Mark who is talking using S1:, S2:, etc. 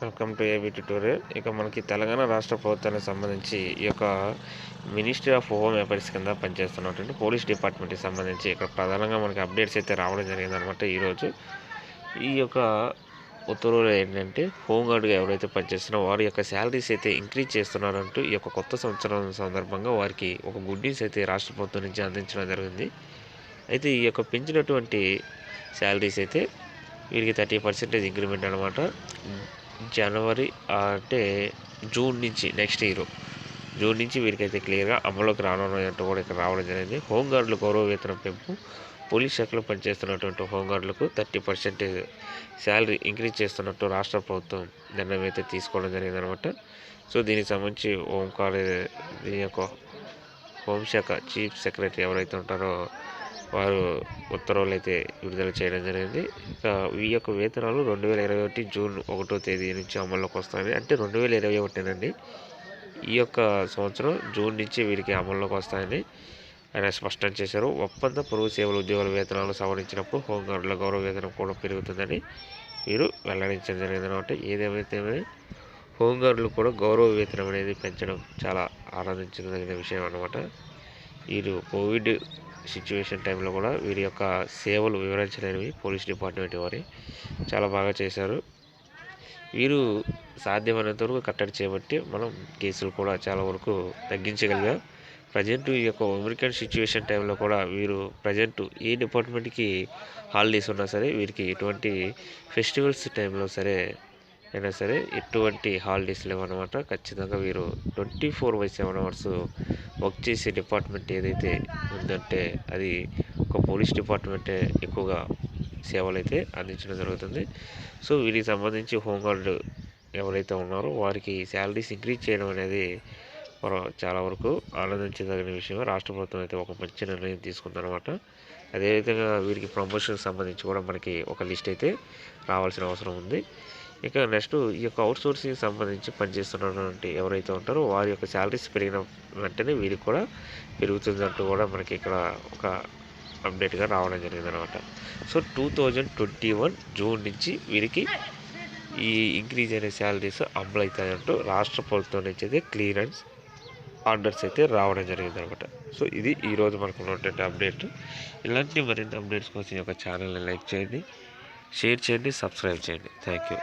S1: Welcome to AB tutorial. ఇక మనకి తెలంగాణ రాష్ట్ర ప్రభుత్వానికి సంబంధించి ఈ యొక్క మినిస్ట్రీ ఆఫ్ హోమ్ అఫైర్స్ కింద పనిచేస్తున్నటువంటి పోలీస్ డిపార్ట్మెంట్కి సంబంధించి ఇక్కడ ప్రధానంగా మనకి అప్డేట్స్ అయితే రావడం జరిగిందనమాట. ఈరోజు ఈ యొక్క ఉత్తర్వులు ఏంటంటే హోంగార్డ్గా ఎవరైతే పనిచేస్తున్నారో వారి యొక్క శాలరీస్ అయితే ఇంక్రీజ్ చేస్తున్నారంటూ ఈ యొక్క కొత్త సంవత్సరం సందర్భంగా వారికి ఒక గుడ్ న్యూస్ అయితే రాష్ట్ర ప్రభుత్వం నుంచి అందించడం జరిగింది. అయితే ఈ యొక్క పెంచినటువంటి శాలరీస్ అయితే వీరికి 30% ఇంక్రిమెంట్ అనమాట. జనవరి అంటే జూన్ నుంచి నెక్స్ట్ ఇయర్ జూన్ నుంచి వీరికైతే క్లియర్గా అమలులోకి రానున్నట్టు కూడా ఇక్కడ రావడం జరిగింది. హోంగార్డులు గౌరవ వేతనం పెంపు, పోలీస్ శాఖలో పనిచేస్తున్నటువంటి హోంగార్డులకు 30% శాలరీ ఇంక్రీజ్ చేస్తున్నట్టు రాష్ట్ర ప్రభుత్వం నిర్ణయం అయితే తీసుకోవడం జరిగిందనమాట. సో దీనికి సంబంధించి దీని యొక్క హోంశాఖ చీఫ్ సెక్రటరీ ఎవరైతే ఉంటారో వారు ఉత్తర్వులు అయితే విడుదల చేయడం జరిగింది. ఇక ఈ యొక్క వేతనాలు 2021 జూన్ 1వ తేదీ నుంచి అమల్లోకి వస్తాయి. అంటే 2021 ఈ యొక్క సంవత్సరం జూన్ నుంచి వీరికి అమల్లోకి వస్తాయని ఆయన స్పష్టం చేశారు. ఒప్పంద పొరుగు సేవల ఉద్యోగుల వేతనాలు సవరించినప్పుడు హోంగార్డుల గౌరవ వేతనం కూడా పెరుగుతుందని వీరు వెల్లడించడం జరిగిందనమాట. ఏదేమైతే హోంగార్డులు కూడా గౌరవ వేతనం అనేది పెంచడం చాలా ఆనందించదగిన విషయం అనమాట. వీరు కోవిడ్ సిచ్యువేషన్ టైంలో కూడా వీరి యొక్క సేవలు వివరించలేనివి పోలీస్ డిపార్ట్మెంట్ వారి చాలా బాగా చేశారు. వీరు సాధ్యమైనంత వరకు కట్టడి చేయబట్టి మనం కేసులు కూడా చాలా వరకు తగ్గించగలిగా. ప్రజెంట్ ఈ యొక్క అమెరికన్ సిచ్యువేషన్ టైంలో కూడా వీరు ప్రజెంట్ ఏ డిపార్ట్మెంట్కి హాలిడేస్ ఉన్నా సరే వీరికి ఎటువంటి ఫెస్టివల్స్ టైంలో అయినా సరే ఎటువంటి హాలిడేస్ లేవన్నమాట. ఖచ్చితంగా వీరు 24/7 అవర్స్ వర్క్ చేసే డిపార్ట్మెంట్ ఏదైతే ఉందంటే అది ఒక పోలీస్ డిపార్ట్మెంటే ఎక్కువగా సేవలు అయితే అందించడం జరుగుతుంది. సో వీరికి సంబంధించి హోంగార్డు ఎవరైతే ఉన్నారో వారికి శాలరీస్ ఇంక్రీజ్ చేయడం అనేది చాలా వరకు ఆనందించదగిన విషయం. రాష్ట్ర ప్రభుత్వం అయితే ఒక మంచి నిర్ణయం తీసుకుందనమాట. అదేవిధంగా వీరికి ప్రమోషన్కి సంబంధించి కూడా మనకి ఒక లిస్ట్ అయితే రావాల్సిన అవసరం ఉంది. ఇక నెక్స్ట్ ఈ యొక్క అవుట్సోర్సింగ్ సంబంధించి పనిచేస్తున్నటువంటి ఎవరైతే ఉంటారో వారి యొక్క శాలరీస్ పెరిగిన వెంటనే వీరికి కూడా పెరుగుతుందంటూ కూడా మనకి ఇక్కడ ఒక అప్డేట్గా రావడం జరిగిందనమాట. సో 2021 జూన్ నుంచి వీరికి ఈ ఇంక్రీజ్ అయిన శాలరీస్ అమలు అవుతాయంటూ రాష్ట్ర ప్రభుత్వం నుంచి అయితే క్లియరెన్స్ ఆర్డర్స్ అయితే రావడం జరిగిందనమాట. సో ఇది ఈరోజు మనకు ఉన్నటువంటి అప్డేట్. ఇలాంటి మరిన్ని అప్డేట్స్ కోసం ఈ యొక్క ఛానల్ని లైక్ చేయండి, షేర్ చేయండి, సబ్స్క్రైబ్ చేయండి. Thank you.